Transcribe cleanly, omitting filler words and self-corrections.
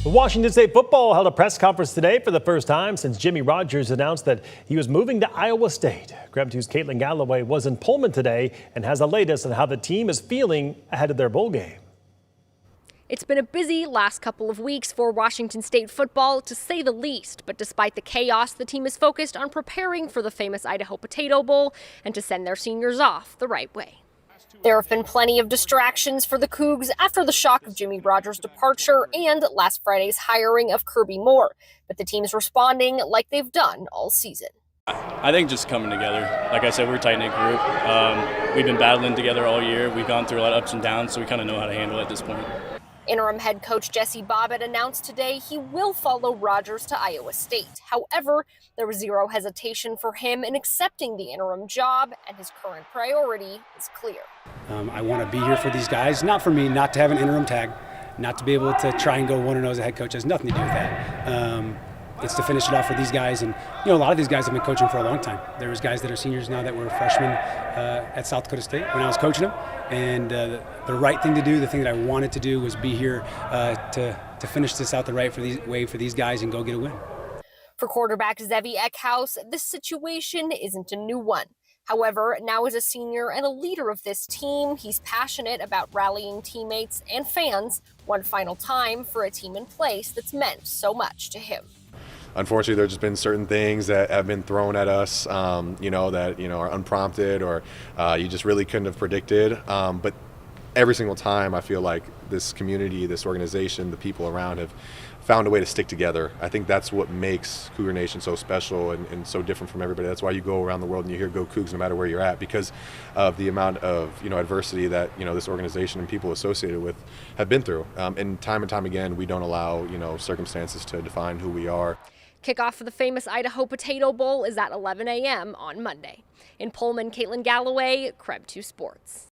Washington State football held a press conference today for the first time since Jimmy Rogers announced that he was moving to Iowa State. KREM 2's Caitlin Galloway was in Pullman today and has the latest on how the team is feeling ahead of their bowl game. It's been a busy last couple of weeks for Washington State football, to say the least. But despite the chaos, the team is focused on preparing for the Famous Idaho Potato Bowl and to send their seniors off the right way. There have been plenty of distractions for the Cougs after the shock of Jimmy Rogers' departure and last Friday's hiring of Kirby Moore. But the team's responding like they've done all season. I think just coming together. Like I said, we're a tight-knit group. We've been battling together all year. We've gone through a lot of ups and downs, so we kind of know how to handle it at this point. Interim head coach Jesse Bobbitt announced today he will follow Rogers to Iowa State. However, there was zero hesitation for him in accepting the interim job, and his current priority is clear. I want to be here for these guys, not for me, not to have an interim tag, not to be able to try and go 1-0 as a head coach. It has nothing to do with that. It's to finish it off for these guys, and a lot of these guys have been coaching for a long time. There was guys that are seniors now that were freshmen at South Dakota State when I was coaching them, and the right thing to do, the thing that I wanted to do, was be here to finish this out the right way for these guys and go get a win. For quarterback Zevi Eckhouse, this situation isn't a new one. However, now as a senior and a leader of this team, he's passionate about rallying teammates and fans one final time for a team in place that's meant so much to him. Unfortunately, there's just been certain things that have been thrown at us, that are unprompted, or you just really couldn't have predicted. But every single time, I feel like this community, this organization, the people around have found a way to stick together. I think that's what makes Cougar Nation so special and so different from everybody. That's why you go around the world and you hear "Go Cougs" no matter where you're at, because of the amount of adversity that this organization and people associated with have been through. And time again, we don't allow circumstances to define who we are. Kickoff for the Famous Idaho Potato Bowl is at 11 a.m. on Monday. In Pullman, Caitlin Galloway, KREM 2 Sports.